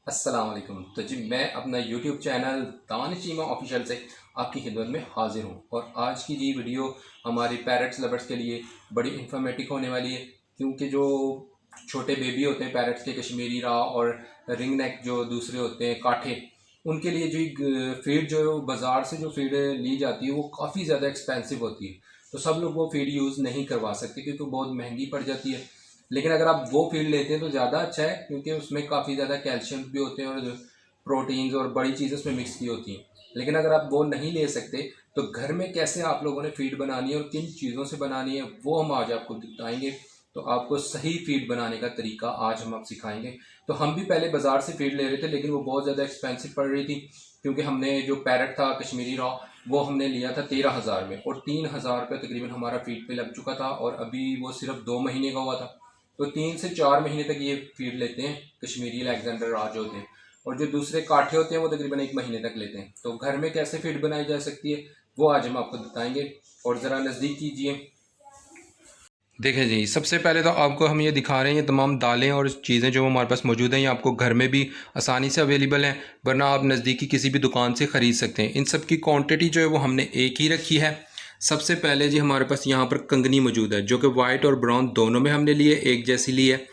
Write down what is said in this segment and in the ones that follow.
अस्सलाम वालेकुम। तो जी मैं अपना YouTube channel Danish Cheema official से आपकी खिदमत में हाजिर हूँ और आज की जी वीडियो हमारे पैरट्स लवर्स के लिए बड़ी इंफॉर्मेटिव होने वाली है, क्योंकि जो छोटे बेबी होते हैं पैरट्स के, कश्मीरी रा और रिंग नेक जो दूसरे होते हैं काठे, उनके लिए जो फीड जो बाज़ार से जो फीड ली जाती है वो काफ़ी ज़्यादा एक्सपेंसिव होती है। तो सब लोग वो फीड यूज़ नहीं करवा सकते क्योंकि बहुत महंगी पड़ जाती है। लेकिन अगर आप वो फीड लेते हैं तो ज़्यादा अच्छा है, क्योंकि उसमें काफ़ी ज़्यादा कैल्शियम भी होते हैं और प्रोटीन्स और बड़ी चीज़ें उसमें मिक्स की होती हैं। लेकिन अगर आप वो नहीं ले सकते तो घर में कैसे आप लोगों ने फीड बनानी है और किन चीज़ों से बनानी है वो हम आज आपको बताएंगे। तो आपको सही फीड बनाने का तरीका आज हम आप सिखाएंगे। तो हम भी पहले बाज़ार से फीड ले रहे थे, लेकिन वो बहुत ज़्यादा एक्सपेंसिव पड़ रही थी, क्योंकि हमने जो पैरट था कश्मीरी रॉ वो हमने लिया था 13,000 में, और 3,000 रुपये तकरीबन हमारा फीड पे लग चुका था, और अभी वो सिर्फ 2 महीने का हुआ था। तो 3 से 4 महीने तक ये फीड लेते हैं कश्मीरी अलेक्जेंडर राज होते हैं, और जो दूसरे काठे होते हैं वो तकरीबन 1 महीने तक लेते हैं। तो घर में कैसे फीड बनाई जा सकती है वो आज हम आपको बताएंगे। और ज़रा नज़दीक कीजिए। देखें जी, सबसे पहले तो आपको हम ये दिखा रहे हैं, ये तमाम दालें और चीज़ें जो हमारे पास मौजूद हैं ये आपको घर में भी आसानी से अवेलेबल हैं, वरना आप नज़दीकी किसी भी दुकान से ख़रीद सकते हैं। इन सब की क्वांटिटी जो है वो हमने एक ही रखी है। सबसे पहले जी हमारे पास यहाँ पर कंगनी मौजूद है, जो कि वाइट और ब्राउन दोनों में हमने लिए, एक जैसी ली है।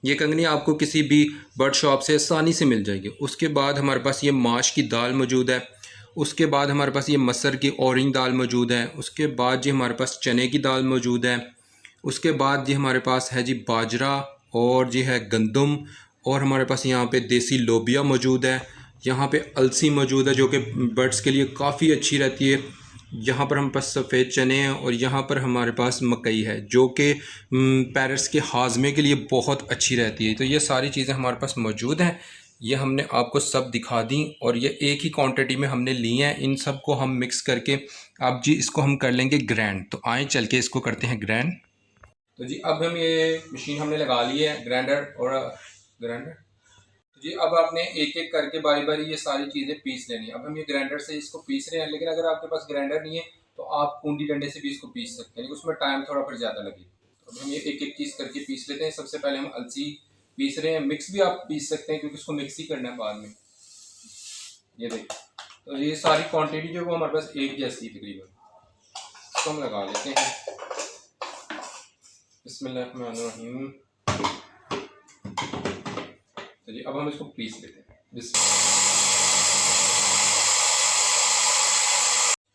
ये कंगनी आपको किसी भी बर्ड शॉप से आसानी से मिल जाएगी। उसके बाद हमारे पास ये माश की दाल मौजूद है। उसके बाद हमारे पास ये मसर की ऑरेंज दाल मौजूद है। उसके बाद जी हमारे पास चने की दाल मौजूद है। उसके बाद जी हमारे पास है जी बाजरा, और जी है गंदम, और हमारे पास यहाँ पे देसी लोबिया मौजूद है। यहाँ पे अलसी मौजूद है जो कि बर्ड्स के लिए काफ़ी अच्छी रहती है। यहाँ पर हमारे पास सफ़ेद चने हैं, और यहाँ पर हमारे पास मकई है जो कि पैरट्स के हाजमे के लिए बहुत अच्छी रहती है। तो ये सारी चीज़ें हमारे पास मौजूद हैं, ये हमने आपको सब दिखा दी, और ये एक ही क्वांटिटी में हमने ली हैं। इन सब को हम मिक्स करके अब जी इसको हम कर लेंगे ग्रैंड। तो आए चल के इसको करते हैं ग्रैंड। तो जी अब हम ये मशीन हमने लगा ली है, ग्राइंडर और ग्राइंडर। तो जी अब आपने एक एक करके बारी बारी ये सारी चीज़ें पीस लेनी है। अब हम ये ग्राइंडर से इसको पीस रहे हैं, लेकिन अगर आपके पास ग्राइंडर नहीं है तो आप कूंडी डंडे से भी इसको पीस सकते हैं, लेकिन उसमें टाइम थोड़ा फिर ज़्यादा लगेगा। तो अब हम ये एक एक चीज़ करके पीस लेते हैं। सबसे पहले हम अलसी पीस रहे हैं, मिक्स भी आप पीस सकते हैं क्योंकि उसको मिक्स ही करना है बाद में। ये देखिए, तो ये सारी क्वान्टिटी जो वो हमारे पास एक जैसी तकरीबन, इसको हम लगा लेते हैं। बिस्मिल्लाहिर्रहमानिर्रहीम। चलिए अब हम इसको पीस लेते हैं।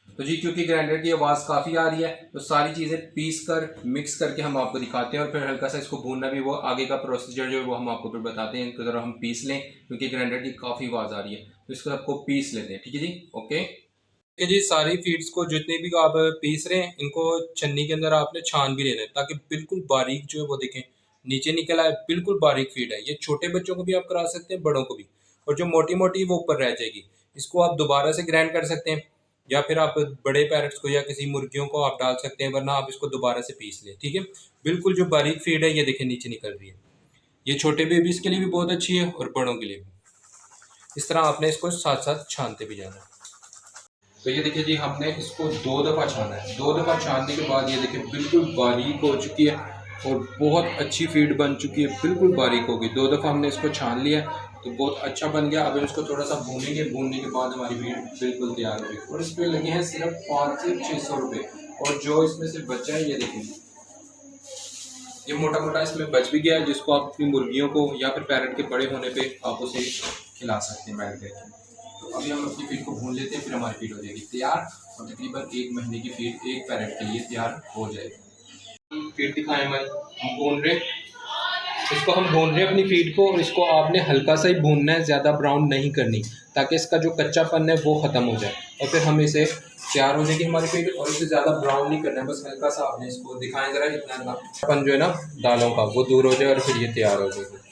तो जी क्योंकि ग्राइंडर की आवाज़ काफ़ी आ रही है तो सारी चीज़ें पीस कर मिक्स करके हम आपको दिखाते हैं, और फिर हल्का सा इसको भूनना भी, वो आगे का प्रोसीजर जो है वो हम आपको फिर बताते हैं। तो ज़रा हम पीस लें क्योंकि ग्राइंडर की काफ़ी आवाज़ आ रही है, तो इसको आपको पीस लेते हैं। ठीक है जी, ओके। ठीक है जी, सारी फीड्स को जितने भी आप पीस रहे हैं इनको छन्नी के अंदर आपने छान भी लेना है, ताकि बिल्कुल बारीक जो है वो देखें नीचे निकल आए। बिल्कुल बारीक फीड है ये, छोटे बच्चों को भी आप करा सकते हैं, बड़ों को भी, और जो मोटी मोटी वो ऊपर रह जाएगी इसको आप दोबारा से ग्राइंड कर सकते हैं, या फिर आप बड़े पैरेट्स को या किसी मुर्गियों को आप डाल सकते हैं, वरना आप इसको दोबारा से पीस लें। ठीक है, बिल्कुल जो बारीक फीड है ये देखें नीचे निकल रही है। ये छोटे बेबीज के लिए भी बहुत अच्छी है और बड़ों के लिए भी। इस तरह आपने इसको साथ साथ छानते भी जाना है। तो ये देखिए जी, हमने इसको 2 दफ़ा छाना है। 2 दफ़ा छानने के बाद ये देखिए बिल्कुल बारीक हो चुकी है और बहुत अच्छी फीड बन चुकी है, बिल्कुल बारीक हो गई। 2 दफ़ा हमने इसको छान लिया तो बहुत अच्छा बन गया। अब हम इसको थोड़ा सा भूनेंगे, भूनने के बाद हमारी फीड बिल्कुल तैयार होगी। और इस पर लगे हैं सिर्फ 500 से 600 रुपये, और जो इसमें से बचा है ये देखिए, ये मोटा मोटा इसमें बच भी गया है, जिसको आप अपनी मुर्गियों को या फिर पैरेट के बड़े होने पे आप उसे खिला सकते हैं बैठ करके। तो अभी हम अपनी फीड को भून लेते हैं, फिर हमारी फीड हो जाएगी तैयार, और तकरीबन 1 महीने की फीड एक पैरेट के लिए तैयार हो जाएगी। फीड दिखाएं हमारी, हम भून रहे, इसको हम भून रहे हैं अपनी फीड को, और इसको आपने हल्का सा ही भूनना है, ज़्यादा ब्राउन नहीं करनी, ताकि इसका जो कच्चापन है वो ख़त्म हो जाए, और फिर हम इसे तैयार हो जाएगी हमारी फीड। और इसे ज़्यादा ब्राउन नहीं करना है, बस हल्का सा आपने इसको दिखाएं ज़रा, इतना कच्चापन जो है ना दालों का वो दूर हो जाए, और फिर ये तैयार हो जाएगी।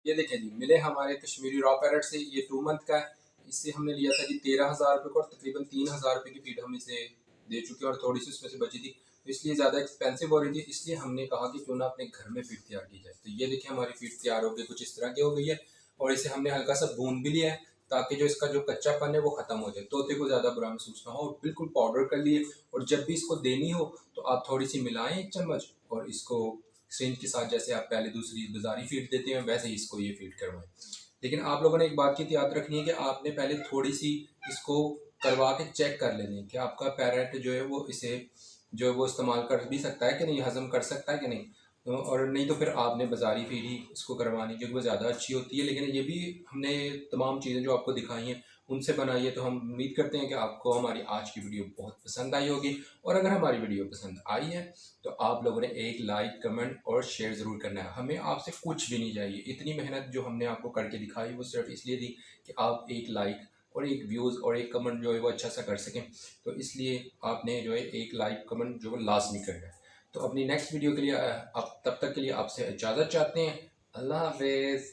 ये देखें जी, मिले हमारे कश्मीरी रॉ पैरेट से, ये 2 मंथ का है। इससे हमने लिया था जी 13,000 रुपये का, और तकरीबन 3,000 रुपये की फीड हम इसे दे चुके हैं, और थोड़ी सी उसमें से बची थी, तो इसलिए ज़्यादा एक्सपेंसिव हो रही थी। इसलिए हमने कहा कि क्यों ना अपने घर में फीड तैयार की जाए। तो ये देखिए हमारी फीड तैयार हो गई, कुछ इस तरह की हो गई है, और इसे हमने हल्का सा भून भी लिया है, ताकि जो इसका जो कच्चापन है वो ख़त्म हो जाए, तोते को ज़्यादा बुरा महसूस ना हो। और बिल्कुल पाउडर कर लिए, और जब भी इसको देनी हो तो आप थोड़ी सी मिलाएं 1 चम्मच, और इसको सिरिंज के साथ जैसे आप पहले दूसरी बाजारी फीड देते हैं वैसे ही इसको ये फीड करवाएं। लेकिन आप लोगों ने एक बात की याद रखनी है कि आपने पहले थोड़ी सी इसको करवा के चेक कर लेनी है कि आपका पैरेट जो है वो इसे जो है वो इस्तेमाल कर भी सकता है कि नहीं, हजम कर सकता है कि नहीं। और नहीं तो फिर आपने बाजारी फीड ही इसको करवानी क्योंकि वो ज़्यादा अच्छी होती है। लेकिन ये भी हमने तमाम चीज़ें जो आपको दिखाई हैं उनसे बनाई है, तो हम उम्मीद करते हैं कि आपको हमारी आज की वीडियो बहुत पसंद आई होगी। और अगर हमारी वीडियो पसंद आई है तो आप लोगों ने एक लाइक, कमेंट और शेयर ज़रूर करना है। हमें आपसे कुछ भी नहीं चाहिए, इतनी मेहनत जो हमने आपको करके दिखाई वो सिर्फ इसलिए थी कि आप एक लाइक और एक व्यूज़ और एक कमेंट जो है वो अच्छा सा कर सकें। तो इसलिए आपने जो है एक लाइक कमेंट जो है लाजमी करना है। तो अपनी नेक्स्ट वीडियो के लिए अब तब तक के लिए आपसे इजाज़त चाहते हैं। अल्लाह हाफिज़।